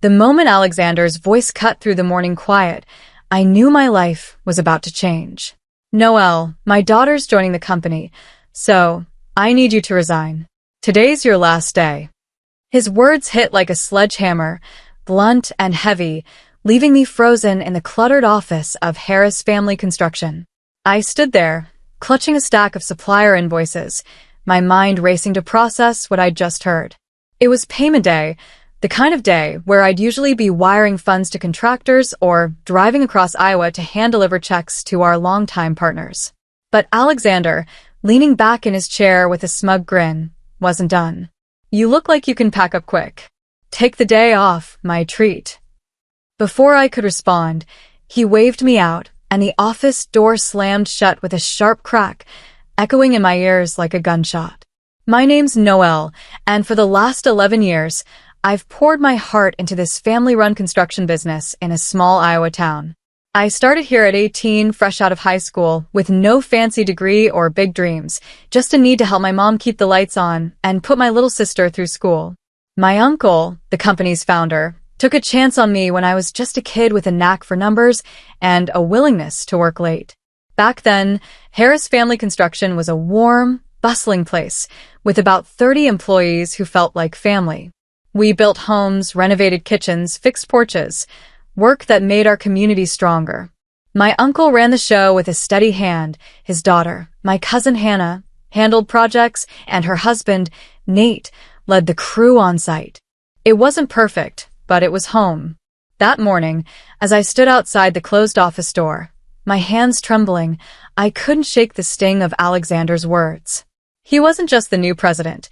The moment Alexander's voice cut through the morning quiet, I knew my life was about to change. "Noelle, my daughter's joining the company, so I need you to resign. Today's your last day." His words hit like a sledgehammer, blunt and heavy, leaving me frozen in the cluttered office of Harris Family Construction. I stood there, clutching a stack of supplier invoices, my mind racing to process what I'd just heard. It was payment day, the kind of day where I'd usually be wiring funds to contractors or driving across Iowa to hand-deliver checks to our longtime partners. But Alexander, leaning back in his chair with a smug grin, wasn't done. "You look like you can pack up quick. Take the day off, my treat." Before I could respond, he waved me out, and the office door slammed shut with a sharp crack, echoing in my ears like a gunshot. My name's Noelle, and for the last 11 years, I've poured my heart into this family-run construction business in a small Iowa town. I started here at 18, fresh out of high school, with no fancy degree or big dreams, just a need to help my mom keep the lights on and put my little sister through school. My uncle, the company's founder, took a chance on me when I was just a kid with a knack for numbers and a willingness to work late. Back then, Harris Family Construction was a warm, bustling place with about 30 employees who felt like family. We built homes, renovated kitchens, fixed porches, work that made our community stronger. My uncle ran the show with a steady hand. His daughter, my cousin Hannah, handled projects, and her husband, Nate, led the crew on site. It wasn't perfect, but it was home. That morning, as I stood outside the closed office door, my hands trembling, I couldn't shake the sting of Alexander's words. He wasn't just the new president.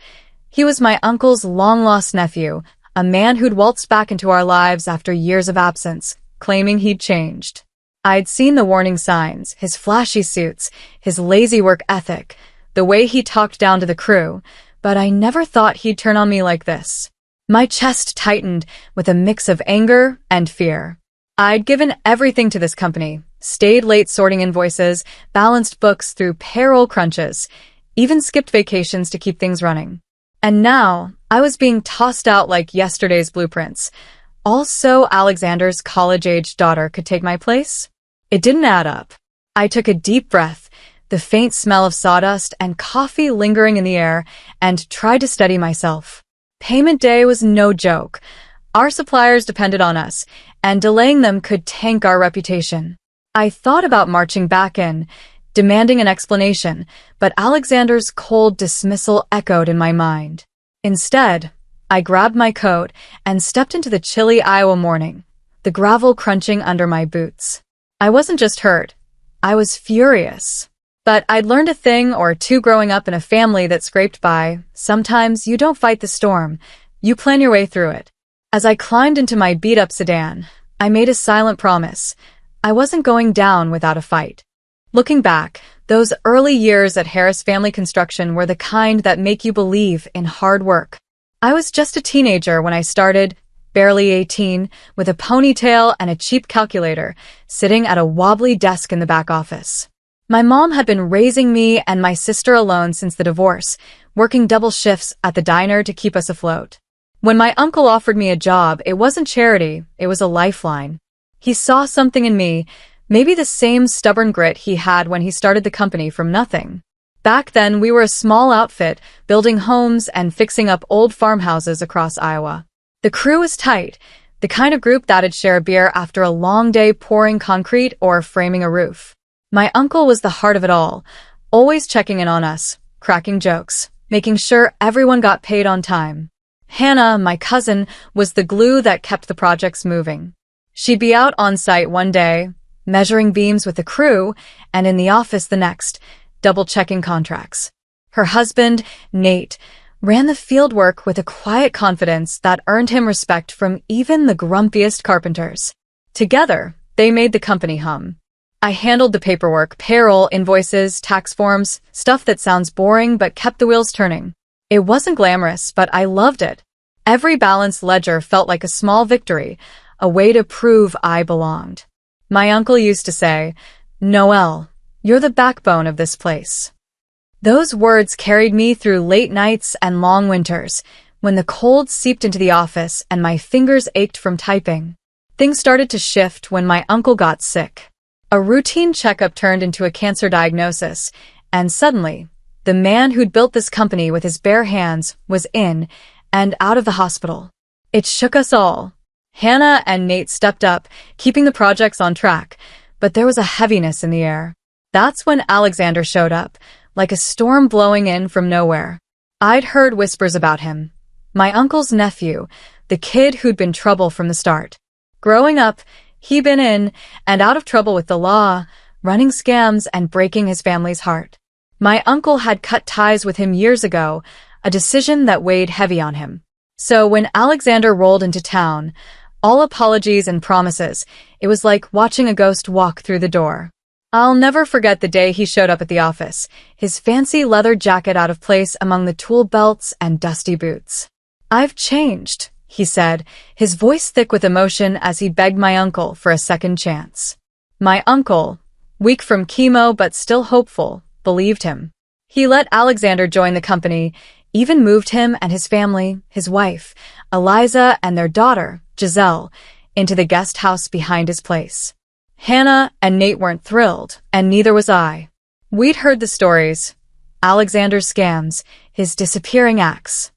He was my uncle's long-lost nephew, a man who'd waltzed back into our lives after years of absence, claiming he'd changed. I'd seen the warning signs, his flashy suits, his lazy work ethic, the way he talked down to the crew, but I never thought he'd turn on me like this. My chest tightened with a mix of anger and fear. I'd given everything to this company, stayed late sorting invoices, balanced books through payroll crunches, even skipped vacations to keep things running. And now, I was being tossed out like yesterday's blueprints. Also, Alexander's college-aged daughter could take my place? It didn't add up. I took a deep breath, the faint smell of sawdust and coffee lingering in the air, and tried to steady myself. Payment day was no joke. Our suppliers depended on us, and delaying them could tank our reputation. I thought about marching back in, demanding an explanation, but Alexander's cold dismissal echoed in my mind. Instead, I grabbed my coat and stepped into the chilly Iowa morning, the gravel crunching under my boots. I wasn't just hurt, I was furious. But I'd learned a thing or two growing up in a family that scraped by. Sometimes you don't fight the storm, you plan your way through it. As I climbed into my beat-up sedan, I made a silent promise. I wasn't going down without a fight. Looking back, those early years at Harris Family Construction were the kind that make you believe in hard work. I was just a teenager when I started, barely 18, with a ponytail and a cheap calculator, sitting at a wobbly desk in the back office. My mom had been raising me and my sister alone since the divorce, working double shifts at the diner to keep us afloat. When my uncle offered me a job, it wasn't charity, it was a lifeline. He saw something in me, maybe the same stubborn grit he had when he started the company from nothing. Back then, we were a small outfit, building homes and fixing up old farmhouses across Iowa. The crew was tight, the kind of group that'd share a beer after a long day pouring concrete or framing a roof. My uncle was the heart of it all, always checking in on us, cracking jokes, making sure everyone got paid on time. Hannah, my cousin, was the glue that kept the projects moving. She'd be out on site one day, measuring beams with the crew, and in the office the next, double-checking contracts. Her husband, Nate, ran the fieldwork with a quiet confidence that earned him respect from even the grumpiest carpenters. Together, they made the company hum. I handled the paperwork, payroll, invoices, tax forms, stuff that sounds boring but kept the wheels turning. It wasn't glamorous, but I loved it. Every balanced ledger felt like a small victory, a way to prove I belonged. My uncle used to say, "Noelle, you're the backbone of this place." Those words carried me through late nights and long winters, when the cold seeped into the office and my fingers ached from typing. Things started to shift when my uncle got sick. A routine checkup turned into a cancer diagnosis, and suddenly, the man who'd built this company with his bare hands was in and out of the hospital. It shook us all. Hannah and Nate stepped up, keeping the projects on track, but there was a heaviness in the air. That's when Alexander showed up, like a storm blowing in from nowhere. I'd heard whispers about him. My uncle's nephew, the kid who'd been trouble from the start. Growing up, he'd been in and out of trouble with the law, running scams and breaking his family's heart. My uncle had cut ties with him years ago, a decision that weighed heavy on him. So when Alexander rolled into town, all apologies and promises, it was like watching a ghost walk through the door. I'll never forget the day he showed up at the office, his fancy leather jacket out of place among the tool belts and dusty boots. "I've changed," he said, his voice thick with emotion as he begged my uncle for a second chance. My uncle, weak from chemo but still hopeful, believed him. He let Alexander join the company, even moved him and his family, his wife, Eliza, and their daughter, Giselle, into the guest house behind his place. Hannah and Nate weren't thrilled, and neither was I. We'd heard the stories, Alexander's scams, his disappearing acts.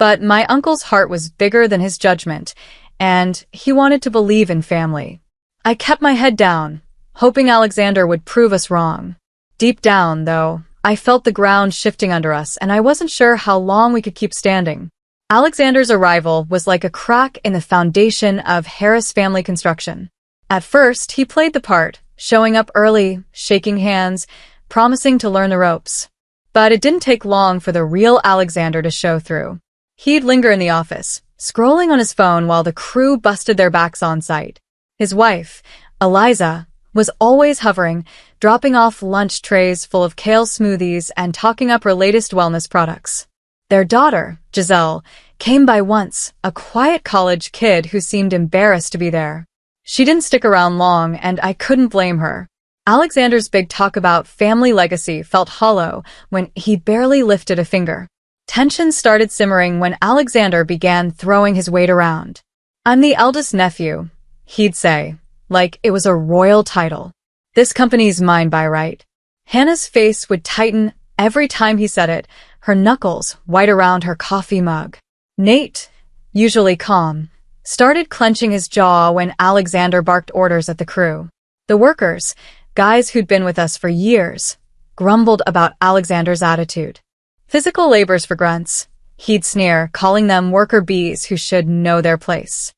But my uncle's heart was bigger than his judgment, and he wanted to believe in family. I kept my head down, hoping Alexander would prove us wrong. Deep down, though, I felt the ground shifting under us, and I wasn't sure how long we could keep standing. Alexander's arrival was like a crack in the foundation of Harris family construction. At first, he played the part, showing up early, shaking hands, promising to learn the ropes. But it didn't take long for the real Alexander to show through. He'd linger in the office, scrolling on his phone while the crew busted their backs on site. His wife, Eliza, was always hovering, dropping off lunch trays full of kale smoothies and talking up her latest wellness products. Their daughter, Giselle, came by once, a quiet college kid who seemed embarrassed to be there. She didn't stick around long, and I couldn't blame her. Alexander's big talk about family legacy felt hollow when he barely lifted a finger. Tension started simmering when Alexander began throwing his weight around. "I'm the eldest nephew," he'd say, like it was a royal title. "This company's mine by right." Hannah's face would tighten every time he said it, her knuckles white around her coffee mug. Nate, usually calm, started clenching his jaw when Alexander barked orders at the crew. The workers, guys who'd been with us for years, grumbled about Alexander's attitude. "Physical labor's for grunts," he'd sneer, calling them worker bees who should know their place.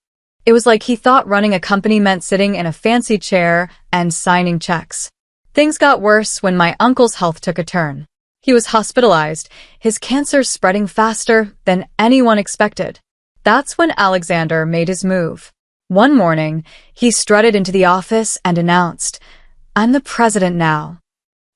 It was like he thought running a company meant sitting in a fancy chair and signing checks. Things got worse when my uncle's health took a turn. He was hospitalized, his cancer spreading faster than anyone expected. That's when Alexander made his move. One morning, he strutted into the office and announced, "I'm the president now."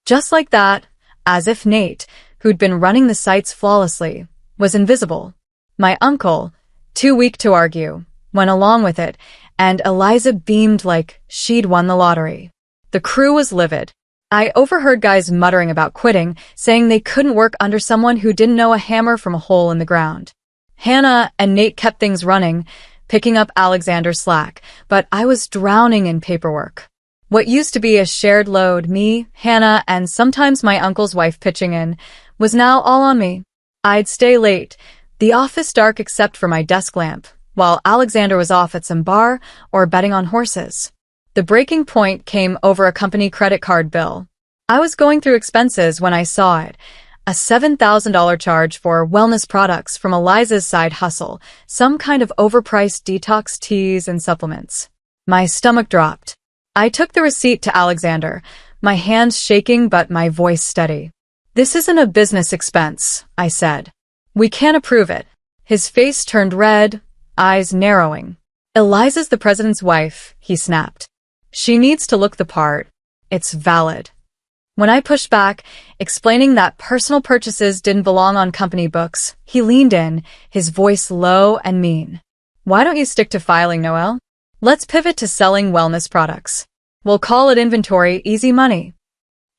Just like that, as if Nate, who'd been running the sites flawlessly, was invisible. My uncle, too weak to argue, went along with it, and Eliza beamed like she'd won the lottery. The crew was livid. I overheard guys muttering about quitting, saying they couldn't work under someone who didn't know a hammer from a hole in the ground. Hannah and Nate kept things running, picking up Alexander's slack, but I was drowning in paperwork. What used to be a shared load, me, Hannah, and sometimes my uncle's wife pitching in, was now all on me. I'd stay late, the office dark except for my desk lamp, while Alexander was off at some bar or betting on horses. The breaking point came over a company credit card bill. I was going through expenses when I saw it, a $7,000 charge for wellness products from Eliza's side hustle, some kind of overpriced detox teas and supplements. My stomach dropped. I took the receipt to Alexander, my hands shaking but my voice steady. "This isn't a business expense," I said. "We can't approve it." His face turned red, eyes narrowing. "Eliza's the president's wife," he snapped. "She needs to look the part. It's valid." When I pushed back, explaining that personal purchases didn't belong on company books, he leaned in, his voice low and mean. "Why don't you stick to filing, Noel? Let's pivot to selling wellness products. We'll call it inventory, easy money."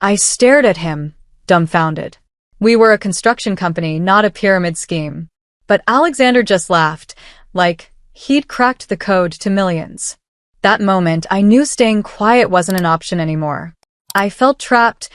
I stared at him, dumbfounded. We were a construction company, not a pyramid scheme. But Alexander just laughed, like he'd cracked the code to millions. That moment, I knew staying quiet wasn't an option anymore. I felt trapped,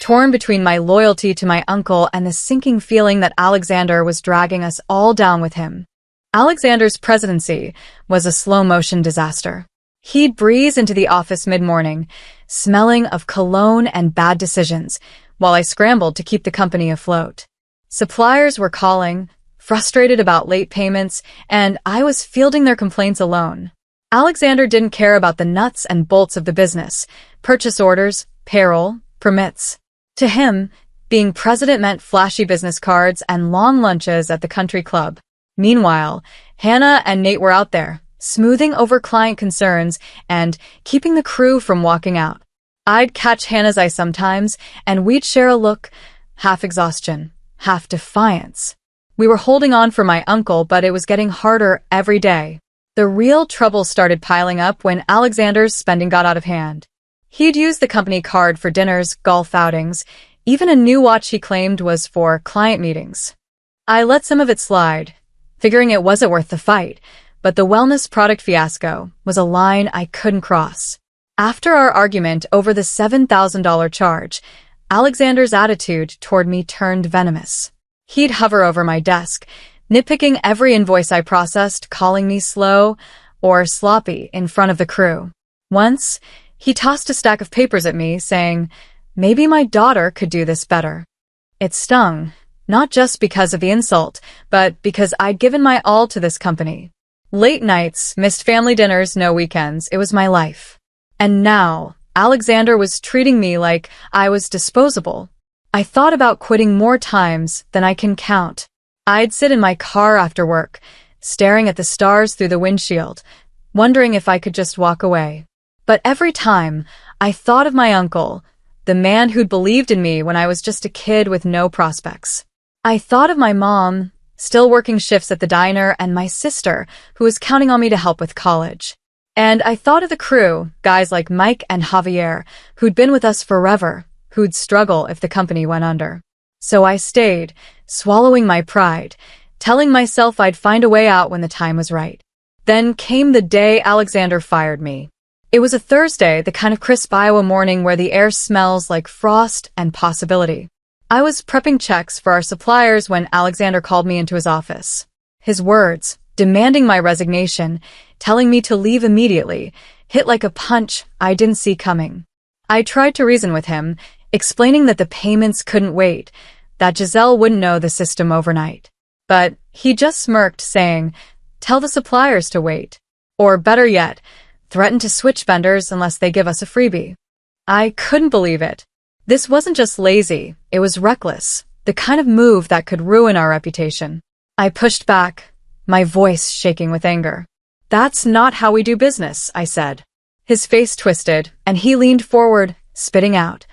torn between my loyalty to my uncle and the sinking feeling that Alexander was dragging us all down with him. Alexander's presidency was a slow-motion disaster. He'd breeze into the office mid-morning, smelling of cologne and bad decisions, while I scrambled to keep the company afloat. Suppliers were calling, frustrated about late payments, and I was fielding their complaints alone. Alexander didn't care about the nuts and bolts of the business, purchase orders, payroll, permits. To him, being president meant flashy business cards and long lunches at the country club. Meanwhile, Hannah and Nate were out there, smoothing over client concerns and keeping the crew from walking out. I'd catch Hannah's eye sometimes, and we'd share a look, half exhaustion, half defiance. We were holding on for my uncle, but it was getting harder every day. The real trouble started piling up when Alexander's spending got out of hand. He'd use the company card for dinners, golf outings, even a new watch he claimed was for client meetings. I let some of it slide, figuring it wasn't worth the fight, but the wellness product fiasco was a line I couldn't cross. After our argument over the $7,000 charge, Alexander's attitude toward me turned venomous. He'd hover over my desk, nitpicking every invoice I processed, calling me slow or sloppy in front of the crew. Once, he tossed a stack of papers at me, saying, "Maybe my daughter could do this better." It stung, not just because of the insult, but because I'd given my all to this company. Late nights, missed family dinners, no weekends, it was my life. And now, Alexander was treating me like I was disposable. I thought about quitting more times than I can count. I'd sit in my car after work, staring at the stars through the windshield, wondering if I could just walk away. But every time, I thought of my uncle, the man who'd believed in me when I was just a kid with no prospects. I thought of my mom, still working shifts at the diner, and my sister, who was counting on me to help with college. And I thought of the crew, guys like Mike and Javier, who'd been with us forever, who'd struggle if the company went under. So I stayed, swallowing my pride, telling myself I'd find a way out when the time was right. Then came the day Alexander fired me. It was a Thursday, the kind of crisp Iowa morning where the air smells like frost and possibility. I was prepping checks for our suppliers when Alexander called me into his office. His words, demanding my resignation, telling me to leave immediately, hit like a punch I didn't see coming. I tried to reason with him, explaining that the payments couldn't wait, that Giselle wouldn't know the system overnight. But he just smirked, saying, "Tell the suppliers to wait." Or better yet, threaten to switch vendors unless they give us a freebie. I couldn't believe it. This wasn't just lazy, it was reckless, the kind of move that could ruin our reputation. I pushed back, my voice shaking with anger. "That's not how we do business," I said. His face twisted, and he leaned forward, spitting out,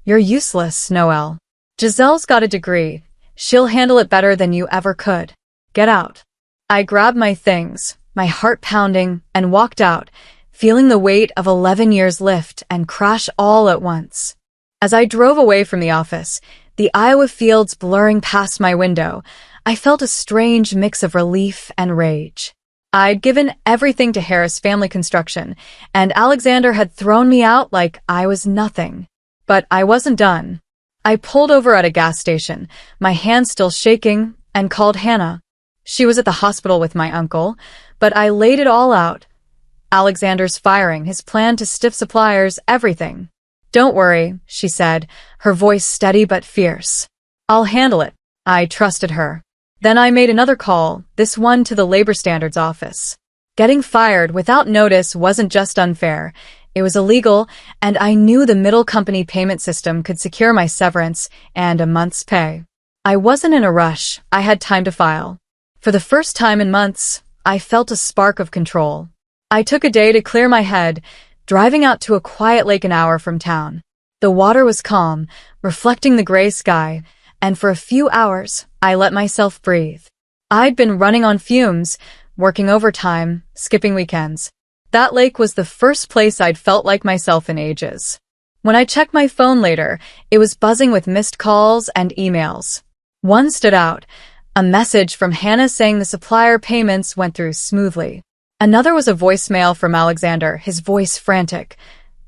"You're useless, Noelle. Giselle's got a degree. She'll handle it better than you ever could. Get out." I grabbed my things, my heart pounding, and walked out, feeling the weight of 11 years lift and crash all at once. As I drove away from the office, the Iowa fields blurring past my window, I felt a strange mix of relief and rage. I'd given everything to Harris Family Construction, and Alexander had thrown me out like I was nothing. But I wasn't done. I pulled over at a gas station, my hands still shaking, and called Hannah. She was at the hospital with my uncle, but I laid it all out. Alexander's firing, his plan to stiff suppliers, everything. "Don't worry," she said, her voice steady but fierce. "I'll handle it." I trusted her. Then I made another call, this one to the labor standards office. Getting fired without notice wasn't just unfair, it was illegal, and I knew the middle company payment system could secure my severance and a month's pay. I wasn't in a rush, I had time to file. For the first time in months, I felt a spark of control. I took a day to clear my head, driving out to a quiet lake an hour from town. The water was calm, reflecting the gray sky, and for a few hours, I let myself breathe. I'd been running on fumes, working overtime, skipping weekends. That lake was the first place I'd felt like myself in ages. When I checked my phone later, it was buzzing with missed calls and emails. One stood out, A message from Hannah saying the supplier payments went through smoothly. Another was a voicemail from Alexander, his voice frantic.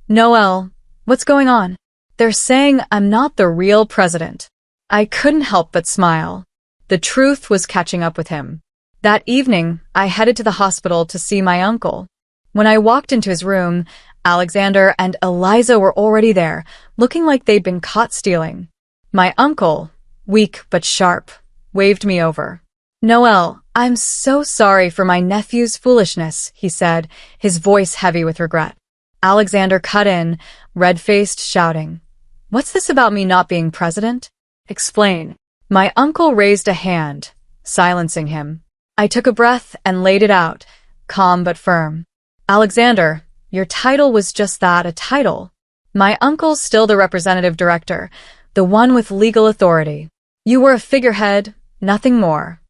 Noel, what's going on? They're saying I'm not the real president. I couldn't help but smile. The truth was catching up with him. That evening, I headed to the hospital to see my uncle. When I walked into his room, Alexander and Eliza were already there, looking like they'd been caught stealing. My uncle, weak but sharp, waved me over. Noel, I'm so sorry for my nephew's foolishness, he said, his voice heavy with regret. Alexander cut in, red-faced, shouting, What's this about me not being president? Explain. My uncle raised a hand, silencing him. I took a breath and laid it out, calm but firm. Alexander, your title was just that, a title. My uncle's still the representative director, the one with legal authority. You were a figurehead, nothing more.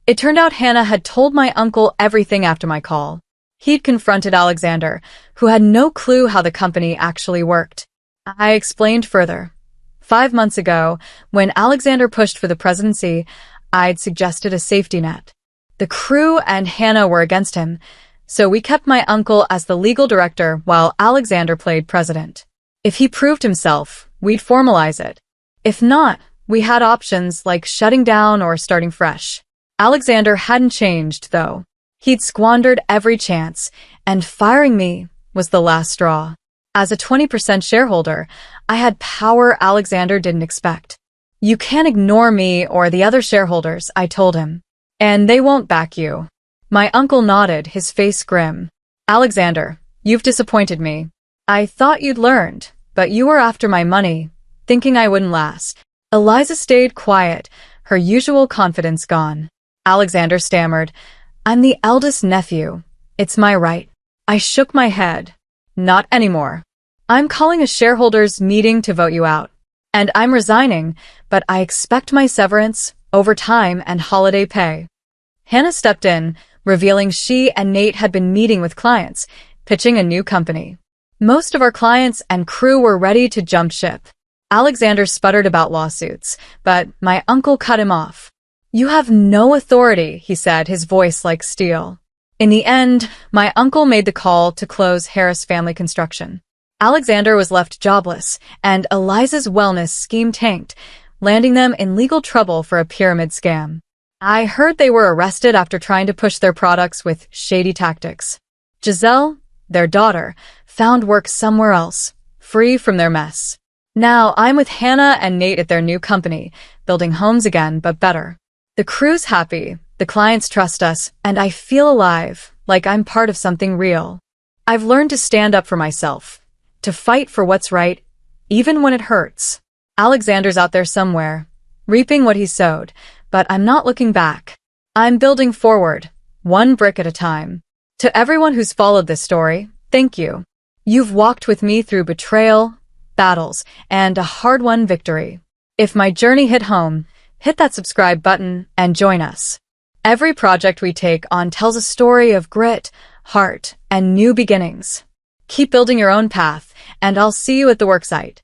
It turned out Hannah had told my uncle everything after my call. He'd confronted Alexander, who had no clue how the company actually worked. I explained further. 5 months ago, when Alexander pushed for the presidency, I'd suggested a safety net. The crew and Hannah were against him, so we kept my uncle as the legal director while Alexander played president. If he proved himself, we'd formalize it. If not, we had options like shutting down or starting fresh. Alexander hadn't changed, though. He'd squandered every chance, and firing me was the last straw. As a 20% shareholder, I had power Alexander didn't expect. You can't ignore me or the other shareholders, I told him. And they won't back you. My uncle nodded, his face grim. Alexander, you've disappointed me. I thought you'd learned, but you were after my money, thinking I wouldn't last. Eliza stayed quiet, her usual confidence gone. Alexander stammered, I'm the eldest nephew. It's my right. I shook my head. Not anymore. I'm calling a shareholders' meeting to vote you out. And I'm resigning, but I expect my severance, overtime, and holiday pay. Hannah stepped in, revealing she and Nate had been meeting with clients, pitching a new company. Most of our clients and crew were ready to jump ship. Alexander sputtered about lawsuits, but my uncle cut him off. You have no authority, he said, his voice like steel. In the end, my uncle made the call to close Harris Family Construction. Alexander was left jobless, and Eliza's wellness scheme tanked, landing them in legal trouble for a pyramid scam. I heard they were arrested after trying to push their products with shady tactics. Giselle, their daughter, found work somewhere else, free from their mess. Now I'm with Hannah and Nate at their new company, building homes again, but better. The crew's happy, the clients trust us, and I feel alive, like I'm part of something real. I've learned to stand up for myself, to fight for what's right, even when it hurts. Alexander's out there somewhere, reaping what he sowed, but I'm not looking back. I'm building forward, one brick at a time. To everyone who's followed this story, thank you. You've walked with me through betrayal, battles, and a hard-won victory. If my journey hit home, hit that subscribe button and join us. Every project we take on tells a story of grit, heart, and new beginnings. Keep building your own path, and I'll see you at the worksite.